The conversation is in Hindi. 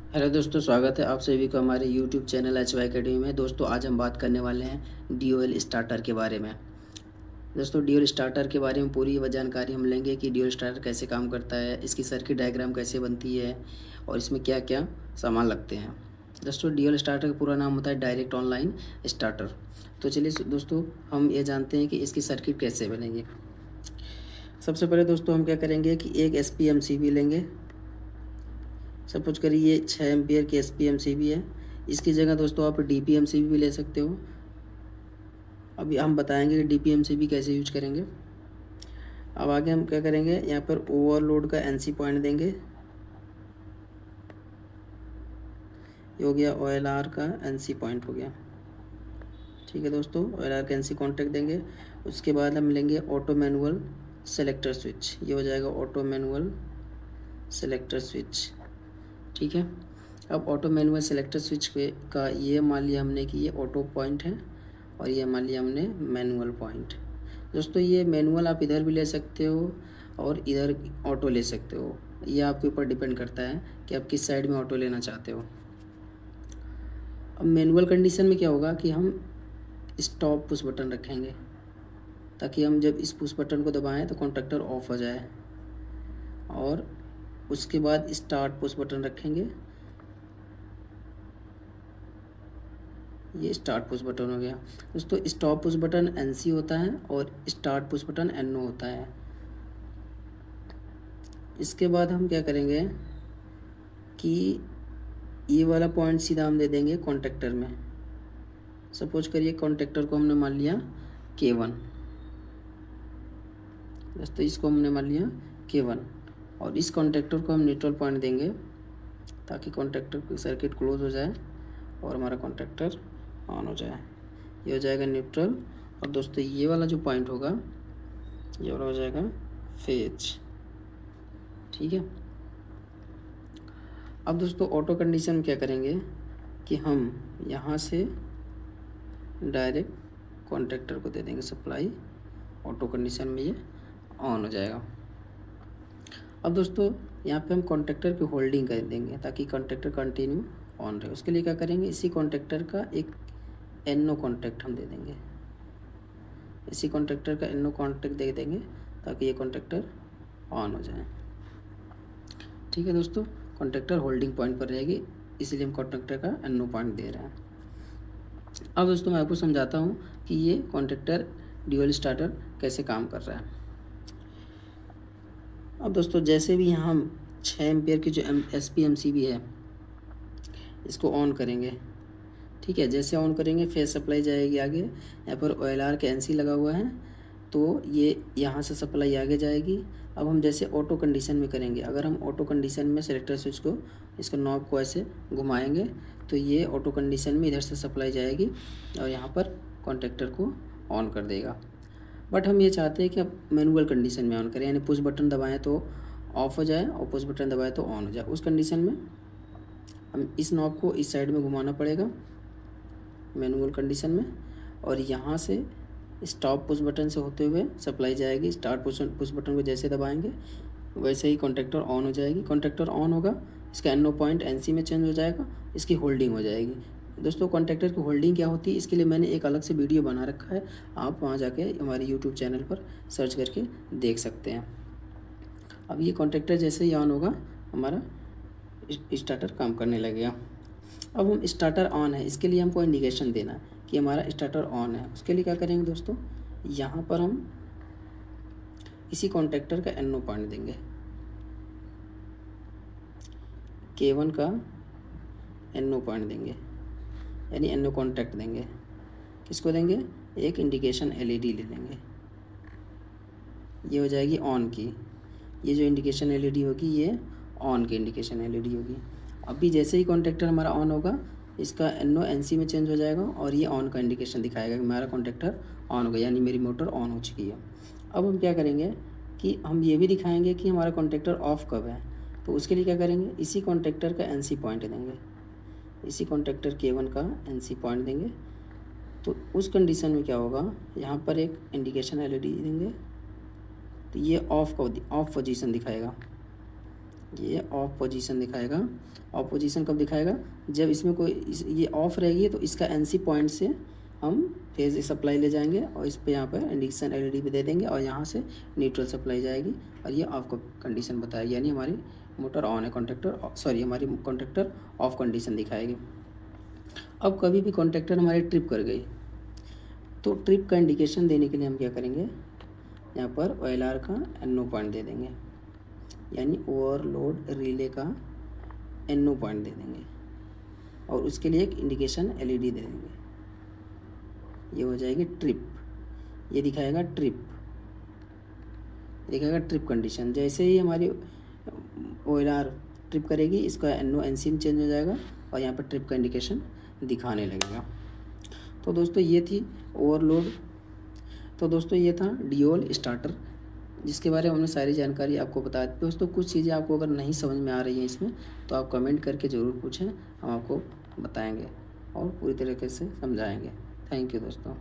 हेलो दोस्तों, स्वागत है आप सभी को हमारे YouTube channel H Y Academy में। दोस्तों आज हम बात करने वाले हैं ड्यूअल स्टार्टर के बारे में। दोस्तों ड्यूअल स्टार्टर के बारे में पूरी वह जानकारी हम लेंगे कि ड्यूअल स्टार्टर कैसे काम करता है, इसकी सर्किट डायग्राम कैसे बनती है और इसमें क्या क्या सामान लगते हैं। दोस्तों ड्यूअल स्टार्टर का पूरा नाम होता है डायरेक्ट ऑनलाइन स्टार्टर। तो चलिए दोस्तों हम ये जानते हैं कि इसकी सर्किट कैसे बनेगी। सबसे पहले दोस्तों हम क्या करेंगे कि एक SPMCB लेंगे। सपोज करिए ये 6 एम्पियर की SPMCB है। इसकी जगह दोस्तों आप DPMCB भी ले सकते हो। अभी हम बताएंगे कि DPMCB कैसे यूज करेंगे। अब आगे हम क्या करेंगे, यहाँ पर ओवरलोड का NC पॉइंट देंगे। ये हो गया OLR का NC पॉइंट हो गया। ठीक है दोस्तों, OLR का NC कॉन्टेक्ट देंगे। उसके बाद हम लेंगे ऑटो मैनुअल सेलेक्टर स्विच। ये हो जाएगा ऑटो मैनुअल सेलेक्टर स्विच। ठीक है, अब ऑटो मैनुअल सेलेक्टर स्विच का ये मान लिया हमने कि ये ऑटो पॉइंट है और ये मान लिया हमने मैनुअल पॉइंट। दोस्तों ये मैनुअल आप इधर भी ले सकते हो और इधर ऑटो ले सकते हो, ये आपके ऊपर डिपेंड करता है कि आप किस साइड में ऑटो लेना चाहते हो। अब मैनुअल कंडीशन में क्या होगा कि हम स्टॉप पुश बटन रखेंगे ताकि हम जब इस पुश बटन को दबाएं तो कॉन्टैक्टर ऑफ हो जाए, और उसके बाद स्टार्ट पुश बटन रखेंगे। ये स्टार्ट पुश बटन हो गया। दोस्तों स्टॉप पुश बटन NC होता है और स्टार्ट पुश बटन NO होता है। इसके बाद हम क्या करेंगे कि ये वाला पॉइंट सीधा हम दे देंगे कॉन्टैक्टर में। सपोज करिए कॉन्टैक्टर को हमने मान लिया K1। दोस्तों इसको हमने मान लिया K1 और इस कॉन्टैक्टर को हम न्यूट्रल पॉइंट देंगे ताकि कॉन्टैक्टर की सर्किट क्लोज हो जाए और हमारा कॉन्टैक्टर ऑन हो जाए। ये हो जाएगा न्यूट्रल। और दोस्तों ये वाला जो पॉइंट होगा ये वाला हो जाएगा फेज। ठीक है, अब दोस्तों ऑटो कंडीशन में क्या करेंगे कि हम यहाँ से डायरेक्ट कॉन्टैक्टर को दे देंगे सप्लाई। ऑटो कंडीशन में ये ऑन हो जाएगा। अब दोस्तों यहाँ पे हम कॉन्टैक्टर की होल्डिंग कर देंगे ताकि कॉन्टैक्टर कंटिन्यू ऑन रहे। उसके लिए क्या करेंगे, इसी कॉन्टैक्टर का एक NO कॉन्टैक्ट हम दे देंगे। इसी कॉन्टैक्टर का NO कॉन्टैक्ट दे देंगे ताकि ये कॉन्टैक्टर ऑन हो जाए। ठीक है दोस्तों, कॉन्टैक्टर होल्डिंग पॉइंट पर रहेगी, इसलिए हम कॉन्टैक्टर का NO पॉइंट दे रहे हैं। अब दोस्तों मैं आपको समझाता हूँ कि ये कॉन्टैक्टर ड्यूअल स्टार्टर कैसे काम कर रहा है। अब दोस्तों जैसे भी यहाँ हम 6 एम्पियर की जो SPMCB है इसको ऑन करेंगे। ठीक है, जैसे ऑन करेंगे फेज सप्लाई जाएगी आगे। यहाँ पर OLR का NC लगा हुआ है तो ये यहाँ से सप्लाई आगे जाएगी। अब हम जैसे ऑटो कंडीशन में करेंगे, अगर हम ऑटो कंडीशन में सेलेक्टर स्विच को इसका नॉब को ऐसे घुमाएंगे तो ये ऑटो कंडीशन में इधर से सप्लाई जाएगी और यहाँ पर कॉन्टैक्टर को ऑन कर देगा। बट हम ये चाहते हैं कि अब मैनुअल कंडीशन में ऑन करें, यानी पुश बटन दबाएं तो ऑफ हो जाए और पुश बटन दबाएं तो ऑन हो जाए। उस कंडीशन में हम इस नॉब को इस साइड में घुमाना पड़ेगा मैनुअल कंडीशन में, और यहाँ से स्टॉप पुश बटन से होते हुए सप्लाई जाएगी। स्टार्ट पुश बटन को जैसे दबाएंगे वैसे ही कॉन्टैक्टर ऑन हो जाएगी। कॉन्टैक्टर ऑन होगा, इसका NO पॉइंट NC में चेंज हो जाएगा, इसकी होल्डिंग हो जाएगी। दोस्तों कॉन्टैक्टर की होल्डिंग क्या होती है इसके लिए मैंने एक अलग से वीडियो बना रखा है, आप वहाँ जाके हमारे यूट्यूब चैनल पर सर्च करके देख सकते हैं। अब ये कॉन्टैक्टर जैसे ही ऑन होगा हमारा स्टार्टर काम करने लगेगा। अब हम स्टार्टर ऑन है, इसके लिए हमको इंडिकेशन देना है कि हमारा स्टार्टर ऑन है। उसके लिए क्या करेंगे दोस्तों, यहाँ पर हम इसी कॉन्टैक्टर का NO पॉइंट देंगे, K1 का NO पॉइंट देंगे, यानी NO कॉन्टैक्ट देंगे। किसको देंगे, एक इंडिकेशन LED ले लेंगे, ये हो जाएगी ऑन की। ये जो इंडिकेशन LED होगी ये ऑन की इंडिकेशन LED होगी। अभी जैसे ही कॉन्टैक्टर हमारा ऑन होगा इसका NO NC में चेंज हो जाएगा और ये ऑन का इंडिकेशन दिखाएगा कि हमारा कॉन्टैक्टर ऑन हो गया, यानी मेरी मोटर ऑन हो चुकी है। अब हम क्या करेंगे कि हम ये भी दिखाएंगे कि हमारा कॉन्टैक्टर ऑफ कब है। तो उसके लिए क्या करेंगे, इसी कॉन्टैक्टर का NC पॉइंट देंगे, इसी कॉन्टैक्टर K1 का NC पॉइंट देंगे। तो उस कंडीशन में क्या होगा, यहाँ पर एक इंडिकेशन LED देंगे तो ये ऑफ पोजीशन दिखाएगा। ये ऑफ पोजीशन दिखाएगा। ऑफ पोजीशन कब दिखाएगा? जब इसमें कोई ये ऑफ रहेगी तो इसका एनसी पॉइंट से हम फेज सप्लाई ले जाएंगे और इस पे यहाँ पर इंडिकेशन एलईडी पे दे देंगे और यहाँ से न्यूट्रल सप्लाई जाएगी और ये ऑफ कंडीशन बताएगी, यानी हमारी मोटर ऑन है, कॉन्ट्रैक्टर सॉरी हमारी कॉन्ट्रैक्टर ऑफ कंडीशन दिखाएगी। अब कभी भी कॉन्ट्रैक्टर हमारी ट्रिप कर गई तो ट्रिप का इंडिकेशन देने के लिए हम क्या करेंगे, यहाँ पर OLR का NO पॉइंट दे देंगे, यानी ओवरलोड रिले का NO पॉइंट दे देंगे और उसके लिए एक इंडिकेशन LED दे देंगे। ये हो जाएगी ट्रिप, ये दिखाएगा ट्रिप, दिखाएगा ट्रिप कंडीशन। जैसे ही हमारी OLR ट्रिप करेगी इसका NO NC में चेंज हो जाएगा और यहाँ पर ट्रिप का इंडिकेशन दिखाने लगेगा। तो दोस्तों ये थी ओवरलोड, तो दोस्तों ये था डियोल स्टार्टर जिसके बारे में हमने सारी जानकारी आपको बता दी। दोस्तों कुछ चीज़ें आपको अगर नहीं समझ में आ रही हैं इसमें तो आप कमेंट करके ज़रूर पूछें, हम आपको बताएंगे और पूरी तरीके से समझाएंगे। थैंक यू दोस्तों।